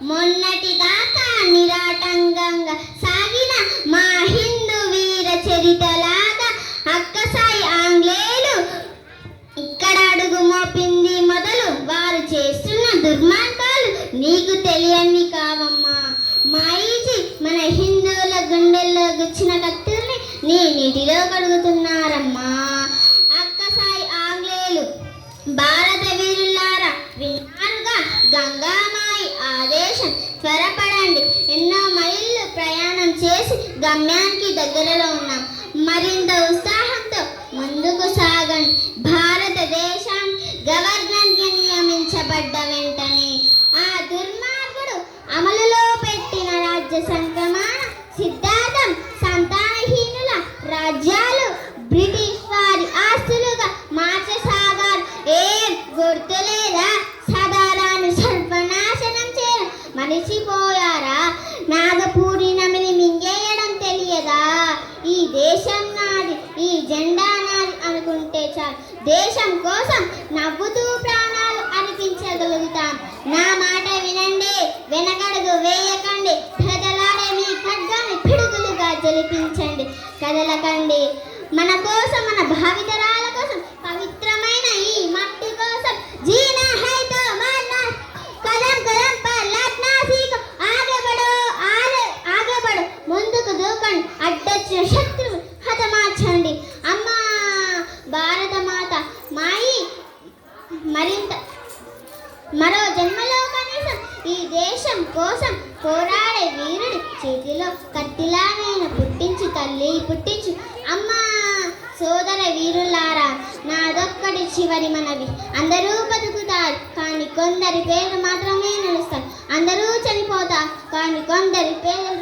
మొన్నటిదాకా నిరాటంకంగా సాగిన మా హిందూ వీర చరితలాగా అక్కసాయి ఆంగ్లేయులు ఇక్కడ అడుగు మోపింది మొదలు. వారు చేస్తున్న దుర్మార్గాలు నీకు తెలియని కావమ్మా. మాయిజీ మన హిందువుల గుండెల్లో గుచ్చిన కత్తుల్ని నీ నీటిలో కడుగుతున్నారమ్మా. అక్కసాయి ఆంగ్లేయులు భారత వీరులారా విన్నారుగా గంగామాయి ఆదేశం. త్వరపడండి, ఎన్నో మైళ్ళు ప్రయాణం చేసి గమ్యానికి దగ్గరలో ఉన్నాం. మరింత ఉత్సాహంతో ముందుకు సాగండి. భారతదేశం గవర్నర్గా నియమించబడ్డ వెంటనే ఆ దుర్మార్గుడు అమలులో పెట్టిన రాజ్య సంక్రమణ సిద్ధాంతం సంతానహీనుల రాజ్యాలు బ్రిటిష్ వారి ఆస్తులుగా మార్చసాగారు. ఏం గుర్తులేదా? సదారాన్ని సర్వనాశనం చేయడం మరిచిపోయారా? నాగపూరి నమిలి మింగేయడం తెలియదా? ఈ దేశం నాది, ఈ జెండా నాది అనుకుంటే చాలు. దేశం కోసం నవ్వుతూ ప్రాణాలు అర్పించగలుగుతాం. నా మాట వినండి, వెనకడుగు వేయకండి. ప్రజలాడే మీ ఖడ్గాన్ని పిడుగులుగా జలిపించండి. కదలకండి. మన కోసం, మన భావితరాల కోసం, పవిత్రమైన ఈ మట్టి కోసం జీనా హై తో మరనా కదం కదం పర్ లడ్నా సీఖో. ఆగే బడో, ముందుకు దూకండి. అడ్డొచ్చిన శత్రువు హతమార్చండి. అమ్మా భారత మాత మాయి మరో జన్మలో కనీసం ఈ దేశం కోసం పోరాడే వీరుడి చేతిలో కత్తిలా నేను పుట్టించు తల్లి, పుట్టించు. అమ్మా సోదర వీరులారా, నాదొక్కటి చివరి మనవి. అందరూ బతుకుతారు కానీ కొందరి పేర్లు మాత్రమే నిలుస్తారు. అందరూ చనిపోతారు కానీ కొందరి పేర్లు